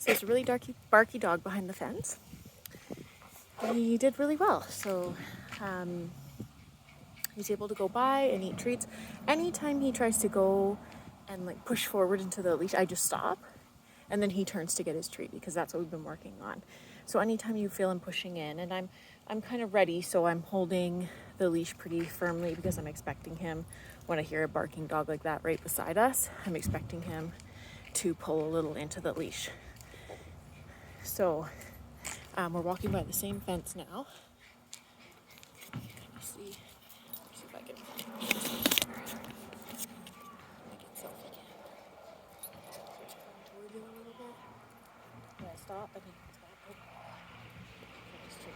So there's a really barky dog behind the fence. And he did really well. So he's able to go by and eat treats. Anytime he tries to go and like push forward into the leash, I just stop. And then he turns to get his treat because that's what we've been working on. So anytime you feel him pushing in, and I'm kind of ready, so I'm holding the leash pretty firmly because I'm expecting him, when I hear a barking dog like that right beside us, I'm expecting him to pull a little into the leash. So we're walking by the same fence now. See if I can make it selfie cam. Come toward you a little bit. When I stop, I think it's back. Oh, nice tree.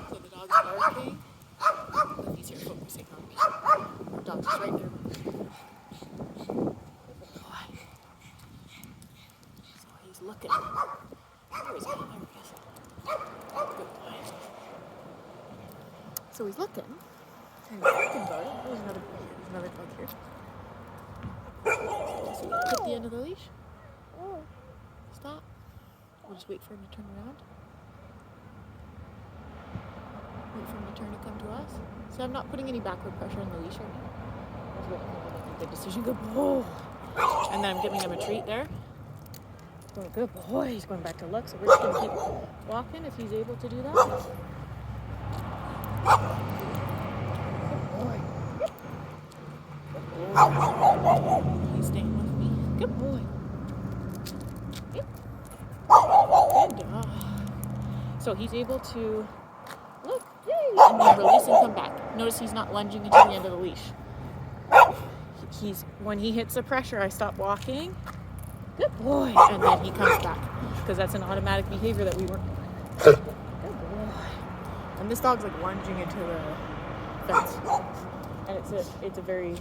So the dog's barking. But he's here focusing on me. The dog's just right there. So he's looking. Where is he? There he is. Good boy. So he's looking. And he's thinking about it. There's another dog here. So we hit the end of the leash. Stop. We'll just wait for him to turn around. Wait for him to turn to come to us. So I'm not putting any backward pressure on the leash right now. I'm just waiting for him to make the decision. Good boy. And then I'm giving him a treat there. Going good boy. He's going back to look. So we're just going to keep walking if he's able to do that. Good boy. Good boy. He's staying with me. Good boy. Yep. Good dog. So he's able to look, yay, and then release and come back. Notice he's not lunging into the end of the leash. When he hits the pressure, I stop walking. Good boy. And then he comes back. Because that's an automatic behavior that we work on. Good boy. And this dog's like lunging into the fence. And it's a very,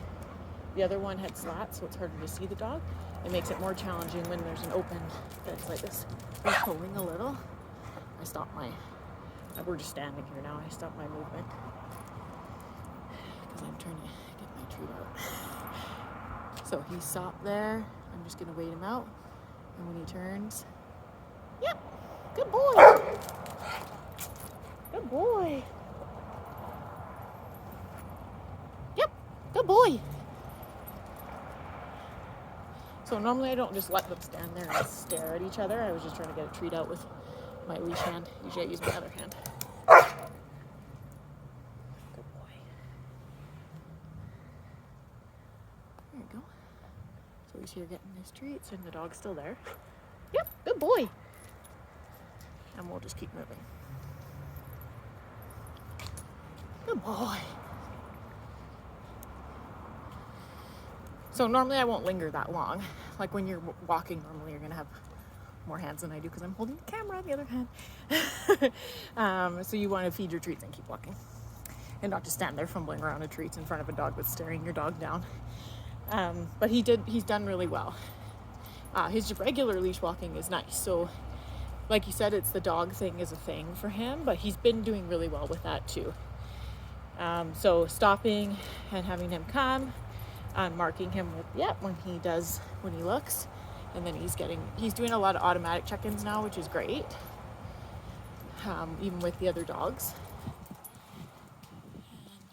the other one had slats, so it's harder to see the dog. It makes it more challenging when there's an open fence like this. We're pulling a little. We're just standing here now. I stop my movement. Because I'm trying to get my treat out. So he stopped there. I'm just going to wait him out. And when he turns, yep, good boy. Good boy. Yep, good boy. So normally I don't just let them stand there and stare at each other. I was just trying to get a treat out with my leash hand. Usually I use my other hand. Good boy. There you go. So he's here getting his treats and the dog's still there. Yep, good boy. And we'll just keep moving. Good boy. So normally I won't linger that long. Like when you're walking, normally you're gonna have more hands than I do because I'm holding the camera on the other hand. So you want to feed your treats and keep walking. And not just stand there fumbling around a treats in front of a dog that's staring your dog down. But he's done really well. His regular leash walking is nice. So like you said, it's the dog thing is a thing for him, but he's been doing really well with that too. So stopping and having him come, marking him with, when he looks, and then he's doing a lot of automatic check-ins now, which is great. Even with the other dogs. And,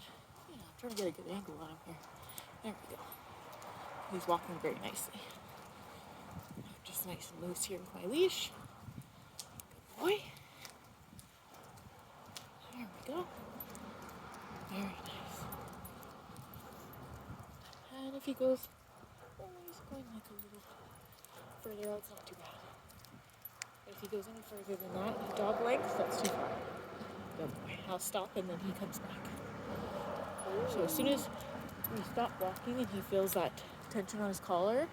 I'm trying to get a good angle on him here. There we go. He's walking very nicely. Just nice and loose here with my leash. Good boy. There we go. Very nice. And if he goes, he's going like a little further out, it's not too bad. But if he goes any further than that, dog length, that's too far. Good boy. I'll stop and then he comes back. So as soon as we stop walking and he feels that tension on his collar,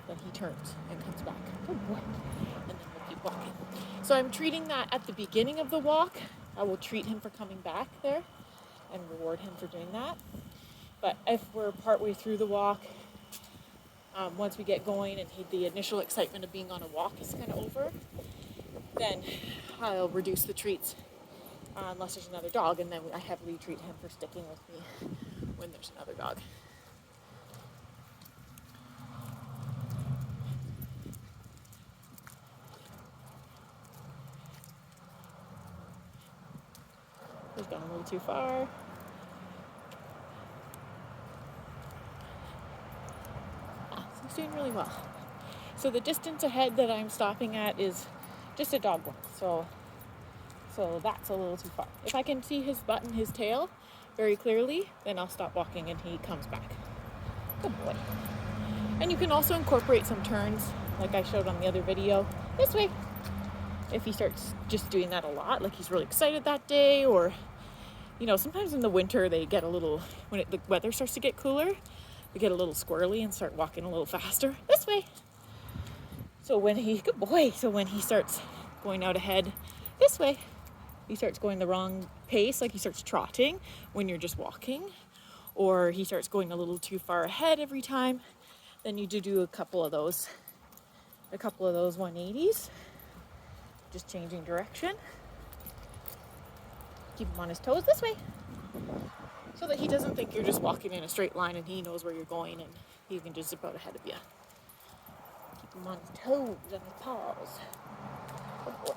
then he turns and comes back. Good boy. And then we'll keep walking. So I'm treating that at the beginning of the walk. I will treat him for coming back there and reward him for doing that. But if we're partway through the walk, once we get going and the initial excitement of being on a walk is kind of over, then I'll reduce the treats unless there's another dog, and then I heavily treat him for sticking with me when there's another dog. He's gone a little too far. So he's doing really well. So the distance ahead that I'm stopping at is just a dog walk. So that's a little too far. If I can see his butt and his tail very clearly, then I'll stop walking and he comes back. Good boy. And you can also incorporate some turns, like I showed on the other video, this way. If he starts just doing that a lot, like he's really excited that day, or, sometimes in the winter they get a little, when the weather starts to get cooler, they get a little squirrely and start walking a little faster. This way. So when he starts going out ahead this way, he starts going the wrong pace, like he starts trotting when you're just walking, or he starts going a little too far ahead every time, then you do a couple of those 180s, just changing direction. Keep him on his toes this way, so that he doesn't think you're just walking in a straight line and he knows where you're going and he can just zip out ahead of you. Keep him on his toes and his paws. Good boy.